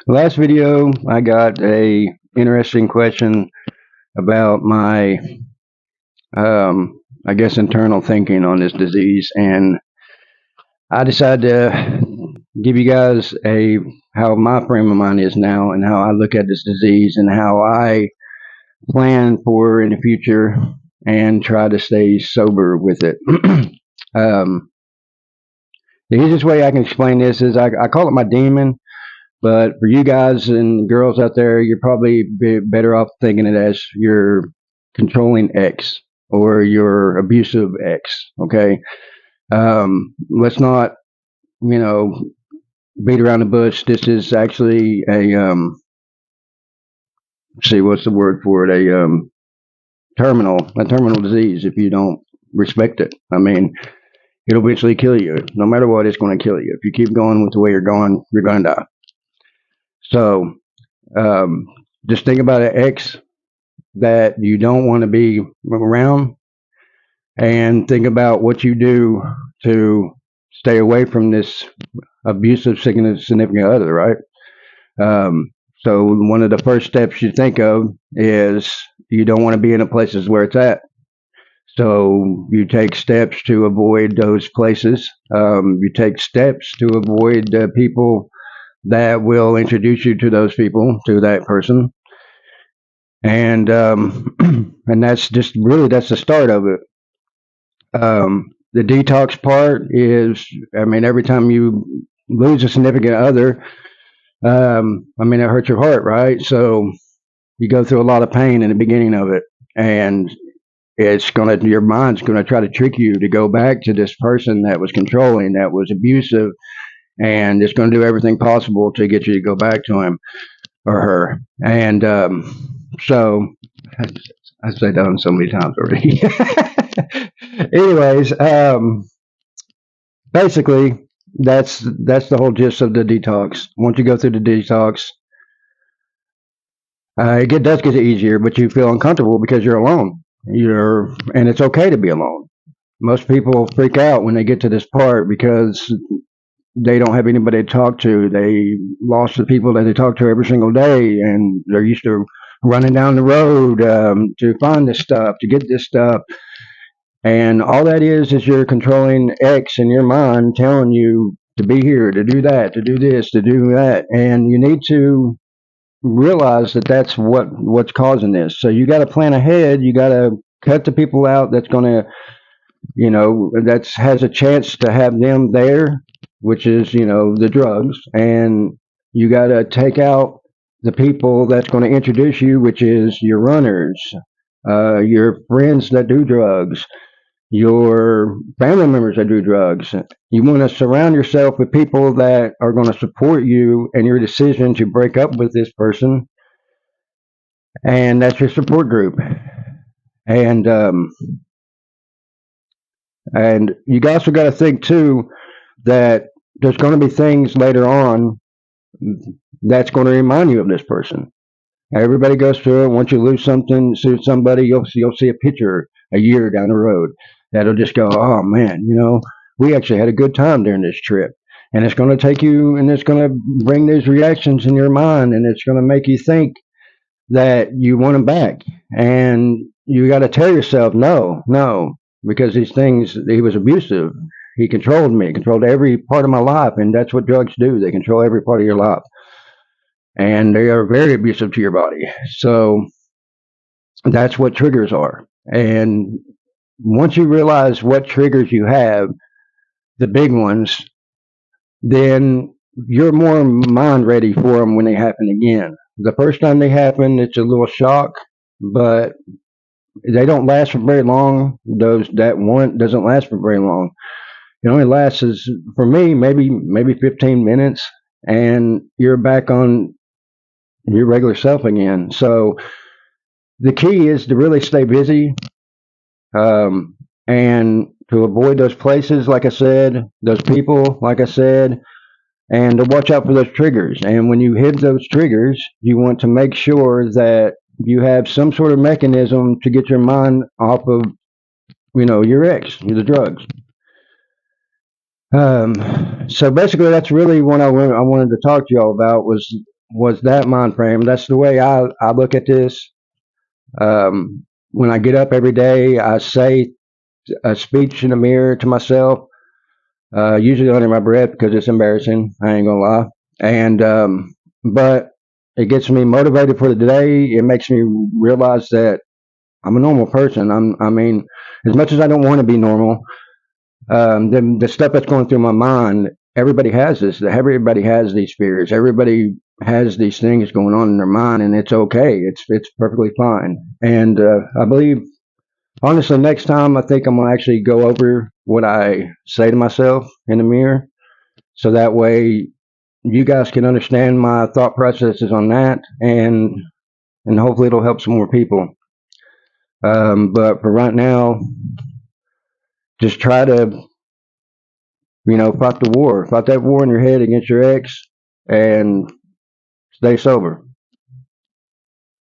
Last video, I got a interesting question about my, I guess, internal thinking on this disease, and I decided to give you guys a how my frame of mind is now, and how I look at this disease, and how I plan for in the future, and try to stay sober with it. um, the easiest way I can explain this is I call it my demon. But for you guys and girls out there, you're probably better off thinking it as your controlling ex or your abusive ex. Okay. Let's not, you know, beat around the bush. This is actually see, what's the word for it? A terminal disease if you don't respect it. I mean, it'll eventually kill you. No matter what, it's going to kill you. If you keep going with the way you're going, you're going to die. So, um, just think about an ex that you don't want to be around, and think about what you do to stay away from this abusive significant other, right? Um, so one of the first steps you think of is you don't want to be in the places where it's at. So you take steps to avoid those places. You take steps to avoid people that will introduce you to those people, to that person. And and that's just really that's the start of it. The detox part is, I mean, every time you lose a significant other, I mean, it hurts your heart, right? So you go through a lot of pain in the beginning of it, and your mind's gonna try to trick you to go back to this person that was controlling, that was abusive, and it's gonna do everything possible to get you to go back to him or her. And so I said that so many times already. Anyways, basically, that's the whole gist of the detox. Once you go through the detox, does get easier, but you feel uncomfortable because you're alone. And it's okay to be alone. Most people freak out when they get to this part because they don't have anybody to talk to. They lost the people that they talk to every single day, and they're used to running down the road to find this stuff, to get this stuff. And all that is your controlling X in your mind telling you to be here, to do that, to do this, to do that. And you need to realize that that's what's causing this. So you got to plan ahead. You got to cut the people out that's going to, that has a chance to have them there, which is, the drugs. And you got to take out the people that's going to introduce you, which is your runners, your friends that do drugs, your family members that do drugs. You want to surround yourself with people that are going to support you in your decision to break up with this person, and that's your support group. And and you also got to think too that there's going to be things later on that's going to remind you of this person. Everybody goes through it. Once you lose somebody, you'll see a picture a year down the road that'll just go, oh man, we actually had a good time during this trip. And it's going to take you, and it's going to bring these reactions in your mind, and it's going to make you think that you want them back. And you got to tell yourself, no, no, because these things, he was abusive. He controlled me, controlled every part of my life. And that's what drugs do. They control every part of your life. And they are very abusive to your body. So that's what triggers are. And once you realize what triggers you have, the big ones, then you're more mind ready for them when they happen again. The first time they happen, it's a little shock, but they don't last for very long. That one doesn't last for very long. It only lasts, for me, maybe 15 minutes, and you're back on your regular self again. So the key is to really stay busy, and to avoid those places, like I said, those people, like I said, and to watch out for those triggers. And when you hit those triggers, you want to make sure that you have some sort of mechanism to get your mind off of, your ex, the drugs. So basically, that's really what I wanted to talk to y'all about, was was that mind frame. That's the way I look at this. When I get up every day, I say a speech in the mirror to myself, usually under my breath because it's embarrassing. I ain't gonna lie. And but it gets me motivated for the day. It makes me realize that I'm a normal person. I mean, as much as I don't want to be normal, the stuff that's going through my mind, everybody has this. Everybody has these fears. Everybody has these things going on in their mind, and it's okay. It's perfectly fine. And I believe, honestly, next time I think I'm gonna actually go over what I say to myself in the mirror, so that way you guys can understand my thought processes on that, and hopefully it'll help some more people. But for right now, just try to fight the war, fight that war in your head against your ex, and stay sober.